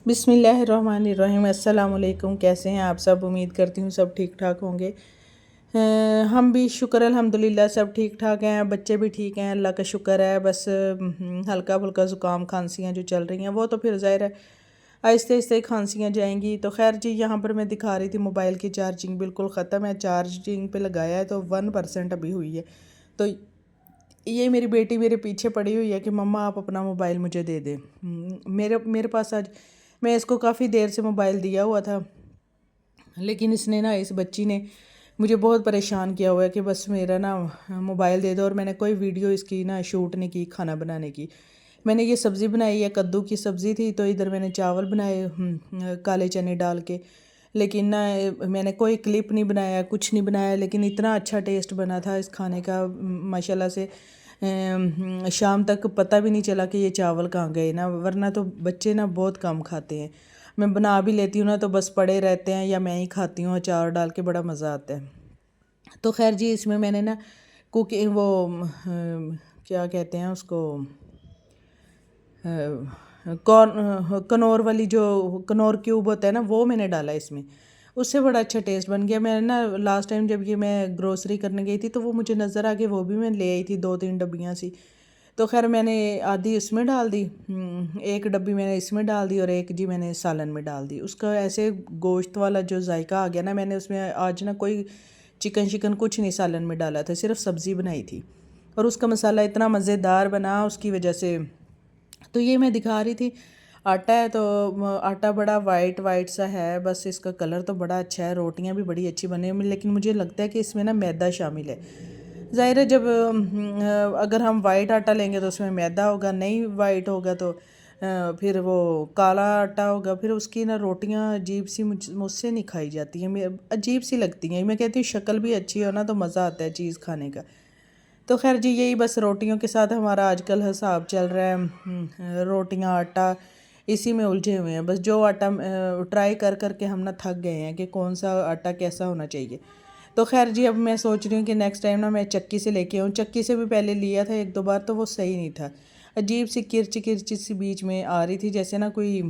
बिस्मिल्लाहिर्रहमानिर्रहीम। अस्सलाम वालेकुम। कैसे हैं आप सब? उम्मीद करती हूँ सब ठीक ठाक होंगे। हम भी शुक्र अल्हम्दुलिल्लाह सब ठीक ठाक हैं, बच्चे भी ठीक हैं, अल्लाह का शुक्र है। बस हल्का फुल्का ज़ुकाम खांसियाँ जो चल रही हैं वो तो फिर ज़ाहिर है आहिस्ते आहिस्ते खांसियाँ जाएंगी। तो खैर जी, यहाँ पर मैं दिखा रही थी मोबाइल की चार्जिंग बिल्कुल ख़त्म है। चार्जिंग पे लगाया है तो 1% अभी हुई है। तो ये मेरी बेटी मेरे पीछे पड़ी हुई है कि मम्मा आप अपना मोबाइल मुझे दे दें। मेरे मेरे पास आज मैं इसको काफ़ी देर से मोबाइल दिया हुआ था, लेकिन इसने ना इस बच्ची ने मुझे बहुत परेशान किया हुआ है कि बस मेरा ना मोबाइल दे दो। और मैंने कोई वीडियो इसकी ना शूट नहीं की खाना बनाने की। मैंने ये सब्ज़ी बनाई है, कद्दू की सब्ज़ी थी, तो इधर मैंने चावल बनाए काले चने डाल के। लेकिन ना मैंने कोई क्लिप नहीं बनाया, कुछ नहीं बनाया, लेकिन इतना अच्छा टेस्ट बना था इस खाने का माशाल्लाह से। शाम तक पता भी नहीं चला कि ये चावल कहाँ गए ना, वरना तो बच्चे ना बहुत कम खाते हैं। मैं बना भी लेती हूँ ना तो बस पड़े रहते हैं या मैं ही खाती हूँ अचार डाल के, बड़ा मज़ा आता है। तो खैर जी, इसमें मैंने ना कुकिंग वो क्या कहते हैं उसको, कॉर्न कनौर वाली जो कनौर क्यूब होता है ना, वो मैंने डाला इसमें। उससे बड़ा अच्छा टेस्ट बन गया। मैं ना लास्ट टाइम जब ये मैं ग्रोसरी करने गई थी तो वो मुझे नज़र आ गई, वो भी मैं ले आई थी 2-3 डब्बियाँ सी। तो खैर मैंने आधी इसमें डाल दी, एक डब्बी मैंने इसमें डाल दी और एक जी मैंने सालन में डाल दी। उसका ऐसे गोश्त वाला जो जायका आ गया ना। मैंने उसमें आज ना कोई चिकन शिकन कुछ नहीं सालन में डाला था, सिर्फ सब्ज़ी बनाई थी और उसका मसाला इतना मज़ेदार बना उसकी वजह से। तो ये मैं दिखा रही थी आटा है, तो आटा बड़ा वाइट वाइट सा है, बस इसका कलर तो बड़ा अच्छा है, रोटियां भी बड़ी अच्छी बनी हुई, लेकिन मुझे लगता है कि इसमें ना मैदा शामिल है। ज़ाहिर है जब अगर हम वाइट आटा लेंगे तो उसमें मैदा होगा, नहीं वाइट होगा तो फिर वो काला आटा होगा। फिर उसकी ना रोटियां अजीब सी मुझसे नहीं खाई जाती हैं, अजीब सी लगती हैं। मैं कहती हूँ शक्ल भी अच्छी हो ना तो मज़ा आता है चीज़ खाने का। तो खैर जी, यही बस रोटियों के साथ हमारा आजकल हिसाब चल रहा है। रोटियां आटा इसी में उलझे हुए हैं। बस जो आटा ट्राई कर कर के हम ना थक गए हैं कि कौन सा आटा कैसा होना चाहिए। तो खैर जी, अब मैं सोच रही हूँ कि नेक्स्ट टाइम ना मैं चक्की से लेके आऊँ। चक्की से भी पहले लिया था 1-2 बार तो वो सही नहीं था, अजीब सी किरची किरची सी बीच में आ रही थी, जैसे ना कोई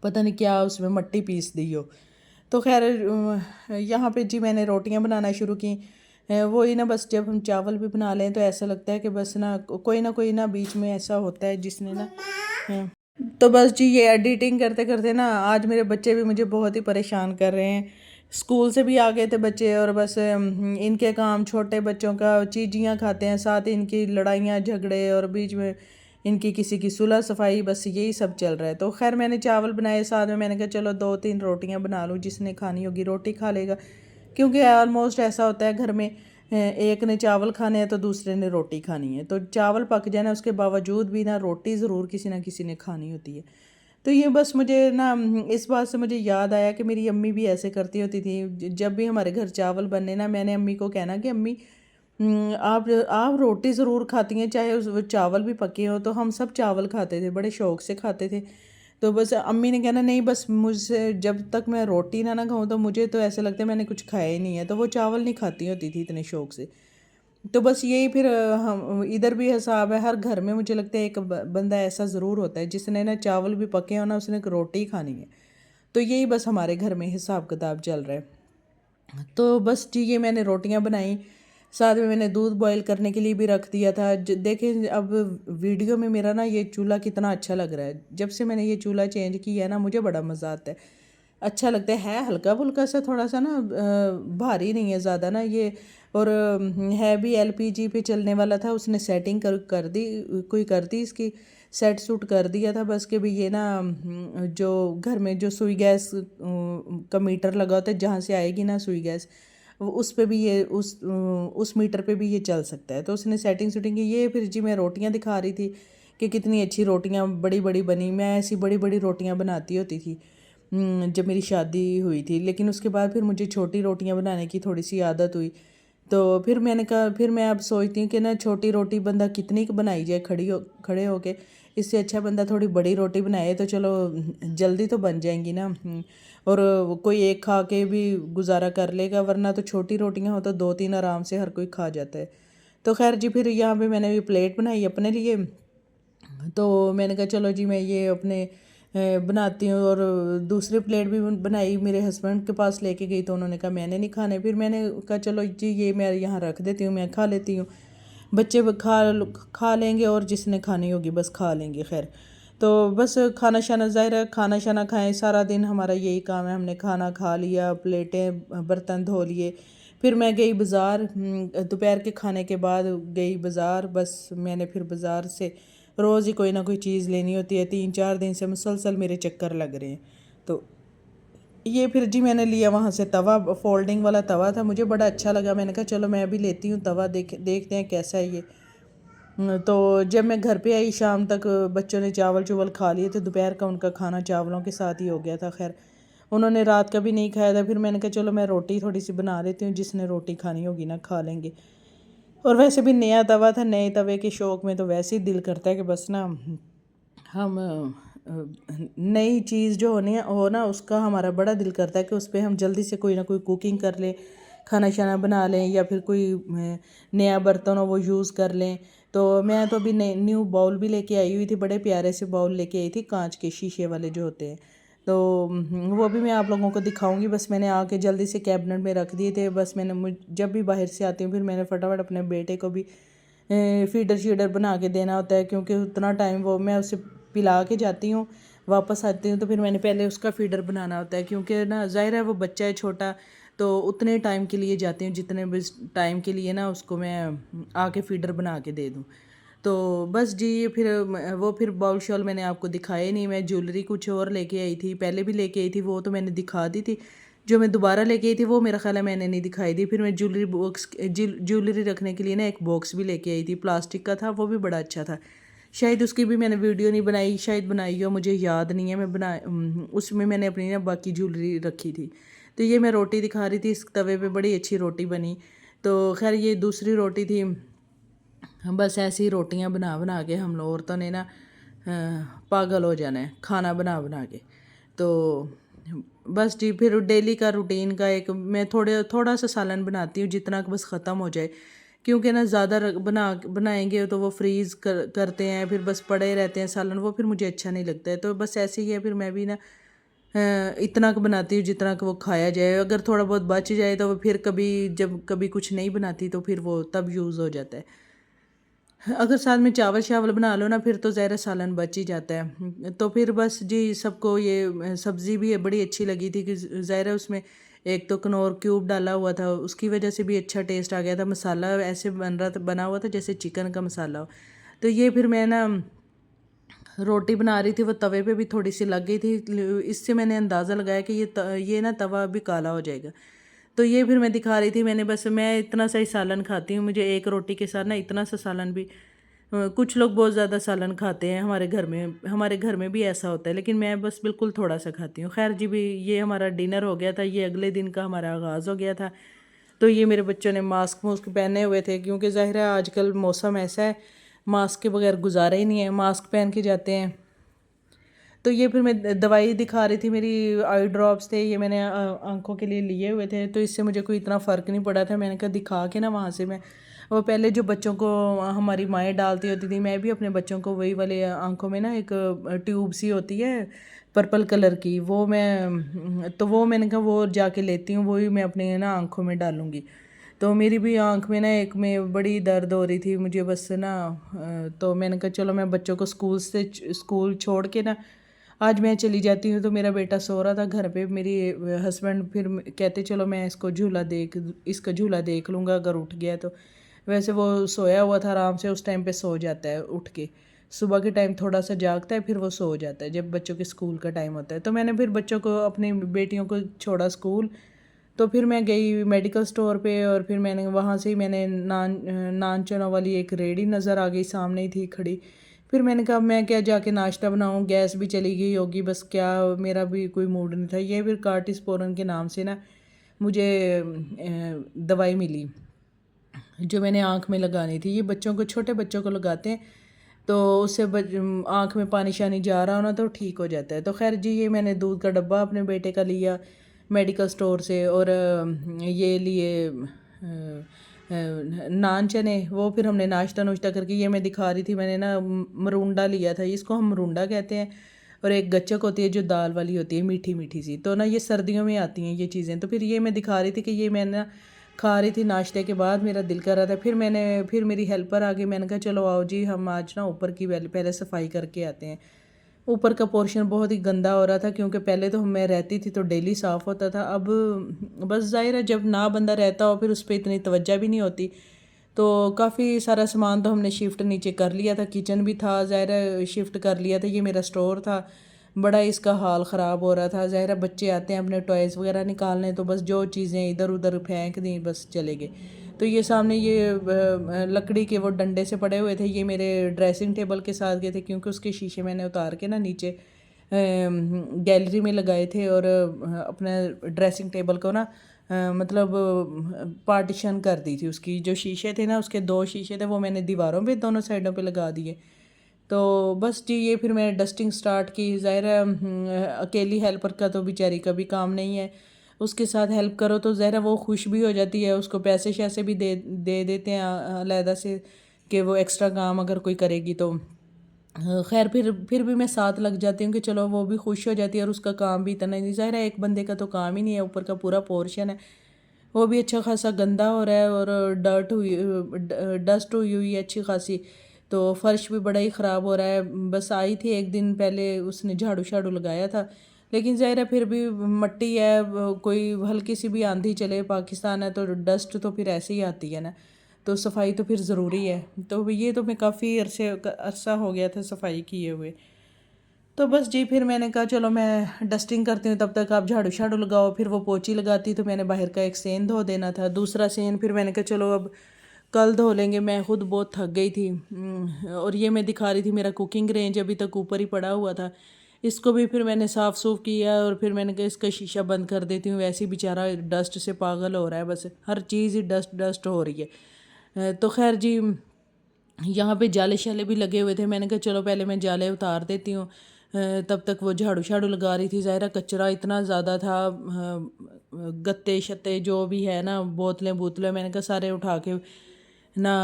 पता नहीं क्या उसमें मट्टी पीस दी हो। तो खैर यहाँ पे जी मैंने रोटियां बनाना शुरू की। वही ना, बस जब हम चावल भी बना लें तो ऐसा लगता है कि बस ना कोई ना बीच में ऐसा होता है जिसने ना हाँ। तो बस जी, ये एडिटिंग करते करते ना आज मेरे बच्चे भी मुझे बहुत ही परेशान कर रहे हैं। स्कूल से भी आ गए थे बच्चे और बस इनके काम, छोटे बच्चों का चीजियाँ खाते हैं, साथ इनकी लड़ाइयाँ झगड़े और बीच में इनकी किसी की सुलह सफाई, बस यही सब चल रहा है। तो खैर मैंने चावल बनाए, साथ में मैंने कहा चलो 2-3 रोटियां बना लूँ, जिसने खानी होगी रोटी खा लेगा। क्योंकि ऑलमोस्ट ऐसा होता है घर में, एक ने चावल खाने हैं तो दूसरे ने रोटी खानी है, तो चावल पक जाए ना उसके बावजूद भी ना रोटी ज़रूर किसी ना किसी ने खानी होती है। तो ये बस मुझे ना इस बात से मुझे याद आया कि मेरी अम्मी भी ऐसे करती होती थी। जब भी हमारे घर चावल बनने ना, मैंने अम्मी को कहना कि अम्मी आप रोटी ज़रूर खाती हैं, चाहे उस वो चावल भी पके हो। तो हम सब चावल खाते थे, बड़े शौक़ से खाते थे। तो बस अम्मी ने कहना नहीं, बस मुझसे जब तक मैं रोटी ना खाऊं तो मुझे तो ऐसे लगता है मैंने कुछ खाया ही नहीं है। तो वो चावल नहीं खाती होती थी इतने शौक़ से। तो बस यही फिर हम इधर भी हिसाब है, हर घर में मुझे लगता है एक बंदा ऐसा ज़रूर होता है जिसने ना चावल भी पके हो ना उसने एक रोटी ही खानी है। तो यही बस हमारे घर में हिसाब किताब चल रहा है। तो बस जी, ये मैंने रोटियां बनाई, साथ में मैंने दूध बॉईल करने के लिए भी रख दिया था। देखें अब वीडियो में मेरा ना ये चूल्हा कितना अच्छा लग रहा है। जब से मैंने ये चूल्हा चेंज किया है ना, मुझे बड़ा मज़ा आता है, अच्छा लगता है हल्का फुल्का सा, थोड़ा सा ना भारी नहीं है ज़्यादा ना ये। और है भी एलपीजी पे चलने वाला था, उसने सेटिंग कर दी, कोई कर दी इसकी सेट सूट कर दिया था। बस कि भी ये ना जो घर में जो सुई गैस का मीटर लगा होता है, जहाँ से आएगी ना सुई गैस, उस पे भी ये उस मीटर पे भी ये चल सकता है। तो उसने सेटिंग शूटिंग की। ये फिर जी मैं रोटियां दिखा रही थी कि कितनी अच्छी रोटियां बड़ी बड़ी बनी। मैं ऐसी बड़ी बड़ी रोटियां बनाती होती थी जब मेरी शादी हुई थी, लेकिन उसके बाद फिर मुझे छोटी रोटियां बनाने की थोड़ी सी आदत हुई। तो फिर मैंने कहा, फिर मैं अब सोचती हूँ कि ना छोटी रोटी बंदा कितनी बनाई जाए खड़े होके, इससे अच्छा बंदा थोड़ी बड़ी रोटी बनाए तो चलो जल्दी तो बन जाएंगी ना। और कोई एक खा के भी गुजारा कर लेगा, वरना तो छोटी रोटियां हो तो 2-3 आराम से हर कोई खा जाता है। तो खैर जी, फिर यहाँ पे मैंने भी प्लेट बनाई अपने लिए। तो मैंने कहा चलो जी मैं ये अपने بناتی ہوں، اور دوسری پلیٹ بھی بنائی میرے ہسبینڈ کے پاس لے کے گئی تو انہوں نے کہا میں نے نہیں کھانے، پھر میں نے کہا چلو جی یہ میں یہاں رکھ دیتی ہوں، میں کھا لیتی ہوں، بچے کھا لیں گے اور جس نے کھانی ہوگی بس کھا لیں گے۔ خیر تو بس کھانا شانا ظاہر ہے کھانا شانا کھائیں، سارا دن ہمارا یہی کام ہے، ہم نے کھانا کھا لیا، پلیٹیں برتن دھو لیے، پھر میں گئی بازار، دوپہر کے کھانے کے بعد گئی بازار، بس میں نے پھر بازار سے روز ہی کوئی نہ کوئی چیز لینی ہوتی ہے، 3 4 دن سے مسلسل میرے چکر لگ رہے ہیں۔ تو یہ پھر جی میں نے لیا وہاں سے توا، فولڈنگ والا توا تھا، مجھے بڑا اچھا لگا، میں نے کہا چلو میں بھی لیتی ہوں توا، دیکھتے ہیں کیسا ہے یہ۔ تو جب میں گھر پہ آئی شام تک بچوں نے چاول کھا لیے تھے، دوپہر کا ان کا کھانا چاولوں کے ساتھ ہی ہو گیا تھا۔ خیر انہوں نے رات کا بھی نہیں کھایا تھا، پھر میں نے کہا چلو میں روٹی تھوڑی سی بنا لیتی ہوں، جس نے روٹی کھانی ہوگی نا کھا لیں گے۔ اور ویسے بھی نیا توا تھا، نئے توے کے شوق میں تو ویسے ہی دل کرتا ہے کہ بس نا ہم نئی چیز جو ہو نا اس کا ہمارا بڑا دل کرتا ہے کہ اس پہ ہم جلدی سے کوئی نہ کوئی کوکنگ کر لیں، کھانا شانا بنا لیں، یا پھر کوئی نیا برتن ہو وہ یوز کر لیں۔ تو میں تو ابھی نیو باؤل بھی لے کے آئی ہوئی تھی، بڑے پیارے سے باؤل لے کے آئی تھی، کانچ کے شیشے والے جو ہوتے ہیں، تو وہ بھی میں آپ لوگوں کو دکھاؤں گی۔ بس میں نے آ کے جلدی سے کیبنٹ میں رکھ دیے تھے، بس میں نے جب بھی باہر سے آتی ہوں پھر میں نے فٹافٹ اپنے بیٹے کو بھی فیڈر شیڈر بنا کے دینا ہوتا ہے، کیونکہ اتنا ٹائم وہ میں اسے پلا کے جاتی ہوں، واپس آتی ہوں تو پھر میں نے پہلے اس کا فیڈر بنانا ہوتا ہے، کیونکہ نا ظاہر ہے وہ بچہ ہے چھوٹا، تو اتنے ٹائم کے لیے جاتی ہوں جتنے بھی ٹائم کے لیے نا اس کو میں آ کے فیڈر بنا کے دے دوں۔ تو بس جی پھر باؤل شال میں نے آپ کو دکھائے نہیں، میں جیولری کچھ اور لے کے آئی تھی، پہلے بھی لے کے آئی تھی، وہ تو میں نے دکھا دی تھی، جو میں دوبارہ لے کے آئی تھی وہ میرا خیال ہے میں نے نہیں دکھائی دی۔ پھر میں جیولری رکھنے کے لیے نا ایک باکس بھی لے کے آئی تھی، پلاسٹک کا تھا، وہ بھی بڑا اچھا تھا، شاید اس کی بھی میں نے ویڈیو نہیں بنائی، شاید بنائی ہو مجھے یاد نہیں ہے، اس میں نے اپنی نا باقی جیولری رکھی تھی۔ تو یہ میں روٹی دکھا رہی تھی، اس توے پہ بڑی اچھی روٹی بنی۔ تو خیر یہ دوسری روٹی تھی، بس ایسی روٹیاں بنا کے ہم لوگ عورتوں نے نا پاگل ہو جانا ہے کھانا بنا کے۔ تو بس جی پھر ڈیلی کا روٹین کا ایک میں تھوڑا سا سالن بناتی ہوں، جتنا کہ بس ختم ہو جائے، کیونکہ نا زیادہ بنائیں گے تو وہ فریز کرتے ہیں، پھر بس پڑے رہتے ہیں سالن، وہ پھر مجھے اچھا نہیں لگتا ہے۔ تو بس ایسے ہی ہے، پھر میں بھی نا اتنا کہ بناتی ہوں جتنا کہ وہ کھایا جائے، اگر تھوڑا بہت بچ جائے تو وہ پھر جب کبھی کچھ نہیں بناتی تو پھر وہ تب یوز ہو جاتا ہے۔ اگر ساتھ میں چاول بنا لو نا پھر تو ظاہر سالن بچ ہی جاتا ہے۔ تو پھر بس جی سب کو یہ سبزی بھی بڑی اچھی لگی تھی، کہ ظاہر اس میں ایک تو کنور کیوب ڈالا ہوا تھا، اس کی وجہ سے بھی اچھا ٹیسٹ آ گیا تھا، مسالہ ایسے بنا ہوا تھا جیسے چکن کا مسالہ ہو۔ تو یہ پھر میں نا روٹی بنا رہی تھی، وہ توے پہ بھی تھوڑی سی لگ گئی تھی، اس سے میں نے اندازہ لگایا کہ یہ نا توا بھی کالا ہو جائے گا۔ تو یہ پھر میں دکھا رہی تھی، میں اتنا سا ہی سالن کھاتی ہوں، مجھے ایک روٹی کے ساتھ نا اتنا سا سالن بھی، کچھ لوگ بہت زیادہ سالن کھاتے ہیں، ہمارے گھر میں بھی ایسا ہوتا ہے، لیکن میں بس بالکل تھوڑا سا کھاتی ہوں۔ خیر جی بھی یہ ہمارا ڈنر ہو گیا تھا، یہ اگلے دن کا ہمارا آغاز ہو گیا تھا۔ تو یہ میرے بچوں نے ماسک پہنے ہوئے تھے، کیونکہ ظاہر ہے آج کل موسم ایسا ہے، ماسک کے بغیر گزارا ہی نہیں ہے، ماسک پہن کے جاتے ہیں۔ تو یہ پھر میں دوائی دکھا رہی تھی، میری آئی ڈراپس تھے، یہ میں نے آنکھوں کے لیے لیے ہوئے تھے، تو اس سے مجھے کوئی اتنا فرق نہیں پڑا تھا، میں نے کہا دکھا کے نا وہاں سے وہ پہلے جو بچوں کو ہماری مائیں ڈالتی ہوتی تھی، میں بھی اپنے بچوں کو وہی والے آنکھوں میں نا ایک ٹیوب سی ہوتی ہے پرپل کلر کی، وہ میں نے کہا وہ جا کے لیتی ہوں، وہی میں اپنے نا آنکھوں میں ڈالوں گی۔ تو میری بھی آنکھ میں نا ایک میں بڑی درد ہو رہی تھی مجھے بس نا، تو میں نے کہا چلو میں بچوں کو اسکول چھوڑ کے نا آج میں چلی جاتی ہوں۔ تو میرا بیٹا سو رہا تھا گھر پہ، میری ہسبینڈ پھر کہتے چلو میں اس کا جھولا دیکھ لوں گا اگر اٹھ گیا تو، ویسے وہ سویا ہوا تھا آرام سے، اس ٹائم پہ سو جاتا ہے اٹھ کے، صبح کے ٹائم تھوڑا سا جاگتا ہے پھر وہ سو جاتا ہے جب بچوں کے اسکول کا ٹائم ہوتا ہے۔ تو میں نے پھر بچوں کو اپنی بیٹیوں کو چھوڑا اسکول، تو پھر میں گئی میڈیکل سٹور پہ، اور پھر میں نے وہاں سے میں نے نان چنا والی ایک ریڑھی نظر آ گئی، سامنے ہی تھی کھڑی، پھر میں نے کہا میں کیا جا کے ناشتہ بناؤں، گیس بھی چلی گئی ہوگی، بس کیا میرا بھی کوئی موڈ نہیں تھا۔ یہ پھر کارٹیسپورن کے نام سے نا مجھے دوائی ملی جو میں نے آنکھ میں لگانی تھی، یہ چھوٹے بچوں کو لگاتے ہیں، تو اس سے آنکھ میں پانی شانی جا رہا ہونا تو ٹھیک ہو جاتا ہے۔ تو خیر جی یہ میں نے دودھ کا ڈبہ اپنے بیٹے کا لیا میڈیکل سٹور سے، اور یہ لیے نان چنے، وہ پھر ہم نے ناشتہ کر کے، یہ میں دکھا رہی تھی میں نے نا مرونڈا لیا تھا، اس کو ہم مرونڈا کہتے ہیں، और एक गच्चक होती है जो दाल वाली होती है, मीठी मीठी सी। तो ना ये सर्दियों में आती हैं ये चीज़ें। तो फिर ये मैं दिखा रही थी कि ये मैं ना खा रही थी नाश्ते के बाद, मेरा दिल कर रहा था। फिर मेरी हेल्पर आ गई, मैंने कहा चलो आओ जी हम आज ना ऊपर की पहले सफाई करके आते हैं। ऊपर का पोर्शन बहुत ही गंदा हो रहा था, क्योंकि पहले तो मैं रहती थी तो डेली साफ़ होता था। अब बस ज़ाहिर है जब ना बंदा रहता हो फिर उस पर इतनी तवज्जो भी नहीं होती। तो काफ़ी सारा सामान तो हमने शिफ्ट नीचे कर लिया था, किचन भी था ज़ाहिर है शिफ्ट कर लिया था। ये मेरा स्टोर था, बड़ा इसका हाल ख़राब हो रहा था। ज़ाहिर है बच्चे आते हैं अपने टॉयज़ वगैरह निकालने, तो बस जो चीज़ें इधर उधर फेंक दी बस चले गए। तो ये सामने ये लकड़ी के वो डंडे से पड़े हुए थे, ये मेरे ड्रेसिंग टेबल के साथ गए थे, क्योंकि उसके शीशे मैंने उतार के ना नीचे गैलरी में लगाए थे। और अपने ड्रेसिंग टेबल को ना मतलब पार्टीशन कर दी थी। उसकी जो शीशे थे ना, उसके 2 शीशे थे, वो मैंने दीवारों पे दोनों साइडों पे लगा दिए। तो बस जी ये फिर मैंने डस्टिंग स्टार्ट की। ज़ाहिर है अकेली हेल्पर का तो बेचारी का भी काम नहीं है, उसके साथ हेल्प करो तो ज़ाहिर है वो खुश भी हो जाती है, उसको पैसे शैसे भी दे देते हैं अलहदा से कि वो एक्स्ट्रा काम अगर कोई करेगी तो। खैर फिर भी मैं साथ लग जाती हूँ कि चलो वो भी खुश हो जाती है, और उसका काम भी इतना नहीं। ज़ाहिर है एक बंदे का तो काम ही नहीं है, ऊपर का पूरा पोर्शन है वो भी अच्छा खासा गंदा हो रहा है, और डस्ट हुई है अच्छी खासी। तो फर्श भी बड़ा ही ख़राब हो रहा है। बस आई थी एक दिन पहले, उसने झाड़ू शाड़ू लगाया था, लेकिन ज़ाहिर है फिर भी मट्टी है, कोई हल्की सी भी आंधी चले, पाकिस्तान है तो डस्ट तो फिर ऐसे ही आती है ना, तो सफाई तो फिर ज़रूरी है। तो ये तो मैं काफ़ी अरसा हो गया था सफाई किए हुए। तो बस जी फिर मैंने कहा चलो मैं डस्टिंग करती हूँ, तब तक आप झाड़ू शाड़ू लगाओ। फिर वो पोछी लगाती, तो मैंने बाहर का एक सेन धो देना था, दूसरा सेन फिर मैंने कहा चलो अब कल धो लेंगे। मैं खुद बहुत थक गई थी। और ये मैं दिखा रही थी मेरा कुकिंग रेंज अभी तक ऊपर ही पड़ा हुआ था, इसको भी फिर मैंने साफ़ सूफ किया। और फिर मैंने कहा इसका शीशा बंद कर देती हूँ, वैसे ही बेचारा डस्ट से पागल हो रहा है, बस हर चीज़ ही डस्ट डस्ट हो रही है। तो खैर जी यहाँ पे जाले शाले भी लगे हुए थे, मैंने कहा चलो पहले मैं जाले उतार देती हूँ। तब तक वो झाड़ू शाड़ू लगा रही थी। ज़ाहिर कचरा इतना ज़्यादा था, गत्ते शत्ते जो भी है ना, बोतलें बोतलें, मैंने कहा सारे उठा के ना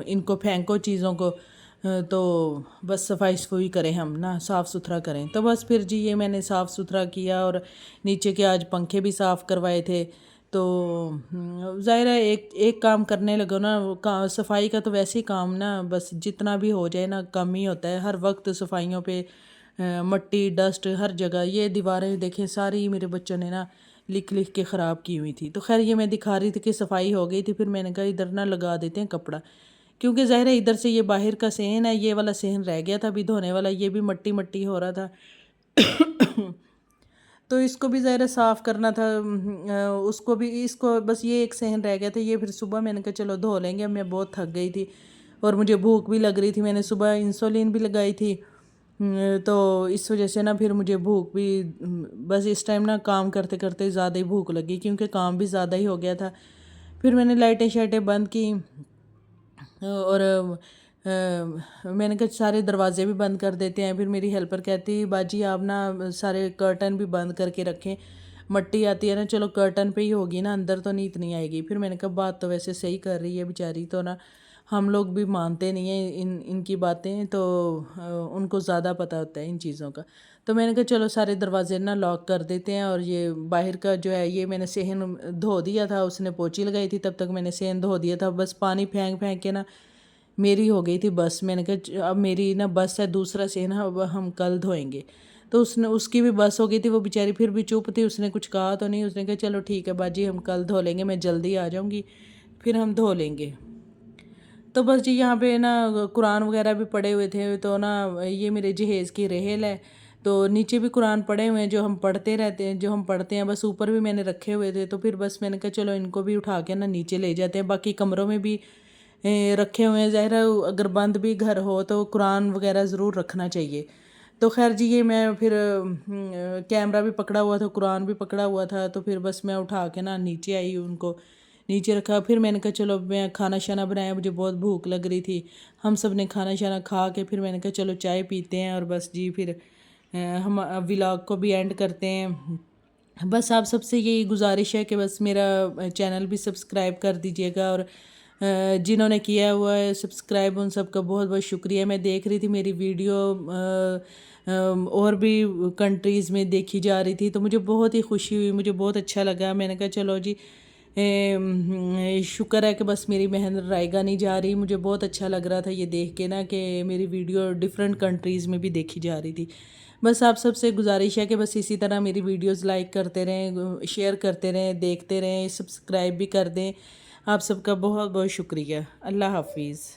इनको फेंको चीज़ों को। तो बस सफाई सफाई करें हम ना, साफ़ सुथरा करें। तो बस फिर जी ये मैंने साफ़ सुथरा किया, और नीचे के आज पंखे भी साफ़ करवाए थे। तो ज़ाहिर है एक एक काम करने लगो ना, सफाई का तो वैसे ही काम ना बस जितना भी हो जाए ना कम ही होता है। हर वक्त सफाइयों पे मट्टी डस्ट हर जगह। ये दीवारें देखें सारी मेरे बच्चों ने ना लिख लिख के ख़राब की हुई थी। तो खैर ये मैं दिखा रही थी कि सफाई हो गई थी, फिर मैंने कहा इधर ना लगा देते हैं कपड़ा, क्योंकि ज़ाहिर है इधर से ये बाहर का सेहन है, ये वाला सेहन रह गया था अभी धोने वाला, ये भी मट्टी मट्टी हो रहा था। तो इसको भी ज़ाहिर साफ़ करना था। उसको भी, इसको बस ये एक सहन रह गया था, ये फिर सुबह मैंने कहा चलो धो लेंगे। मैं बहुत थक गई थी और मुझे भूख भी लग रही थी, मैंने सुबह इंसुलिन भी लगाई थी। तो इस वजह से ना फिर मुझे भूख भी बस इस टाइम ना काम करते करते ज़्यादा ही भूख लगी, क्योंकि काम भी ज़्यादा ही हो गया था। फिर मैंने लाइटें शाइटें बंद की, और मैंने कहा सारे दरवाज़े भी बंद कर देते हैं। फिर मेरी हेल्पर कहती बाजी आप ना सारे कर्टन भी बंद करके रखें, मट्टी आती है ना, चलो कर्टन पे ही होगी ना, अंदर तो नींद नहीं आएगी। फिर मैंने कहा बात तो वैसे सही कर रही है बेचारी, तो ना हम लोग भी मानते नहीं हैं इनकी बातें, तो उनको ज़्यादा पता होता है इन चीज़ों का। तो मैंने कहा चलो सारे दरवाजे ना लॉक कर देते हैं। और ये बाहर का जो है ये मैंने सेहन धो दिया था, उसने पोछी लगाई थी, तब तक मैंने सेहन धो दिया था। बस पानी फेंक फेंक के ना मेरी हो गई थी बस। मैंने कहा अब मेरी ना बस है, दूसरा सेना अब हम कल धोएंगे। तो उसने, उसकी भी बस हो गई थी, वो बेचारी फिर भी चुप थी, उसने कुछ कहा तो नहीं। उसने कहा चलो ठीक है बाजी हम कल धो लेंगे, मैं जल्दी आ जाऊँगी फिर हम धो लेंगे। तो बस जी यहाँ पे ना कुरान वगैरह भी पड़े हुए थे, तो ना ये मेरे जहेज़ की रहेल है, तो नीचे भी कुरान पड़े हुए हैं जो हम पढ़ते रहते हैं, जो हम पढ़ते हैं, बस ऊपर भी मैंने रखे हुए थे। तो फिर बस मैंने कहा चलो इनको भी उठा के ना नीचे ले जाते हैं। बाकी कमरों में भी रखे हुए हैं। ज़ाहिर है अगर बंद भी घर हो तो कुरान वगैरह ज़रूर रखना चाहिए। तो खैर जी ये मैं फिर कैमरा भी पकड़ा हुआ था, कुरान भी पकड़ा हुआ था, तो फिर बस मैं उठा के ना नीचे आई, उनको नीचे रखा। फिर मैंने कहा चलो मैं खाना शाना बनाया, मुझे बहुत भूख लग रही थी। हम सब ने खाना शाना खा के फिर मैंने कहा चलो चाय पीते हैं, और बस जी फिर हम व्लॉग को भी एंड करते हैं। बस आप सबसे यही गुजारिश है कि बस मेरा चैनल भी सब्सक्राइब कर दीजिएगा, और جنہوں نے کیا ہوا ہے سبسکرائب ان سب کا بہت بہت شکریہ. میں دیکھ رہی تھی میری ویڈیو اور بھی کنٹریز میں دیکھی جا رہی تھی تو مجھے بہت ہی خوشی ہوئی, مجھے بہت اچھا لگا. میں نے کہا چلو جی شکر ہے کہ بس میری محنت رائے گاہ نہیں جا رہی. مجھے بہت اچھا لگ رہا تھا یہ دیکھ کے نا کہ میری ویڈیو ڈفرینٹ کنٹریز میں بھی دیکھی جا رہی تھی. بس آپ سب سے گزارش ہے کہ بس اسی طرح میری ویڈیوز لائک کرتے رہیں, شیئر کرتے رہیں, دیکھتے رہیں, سبسکرائب بھی کر دیں. آپ سب کا بہت بہت شکریہ. اللہ حافظ.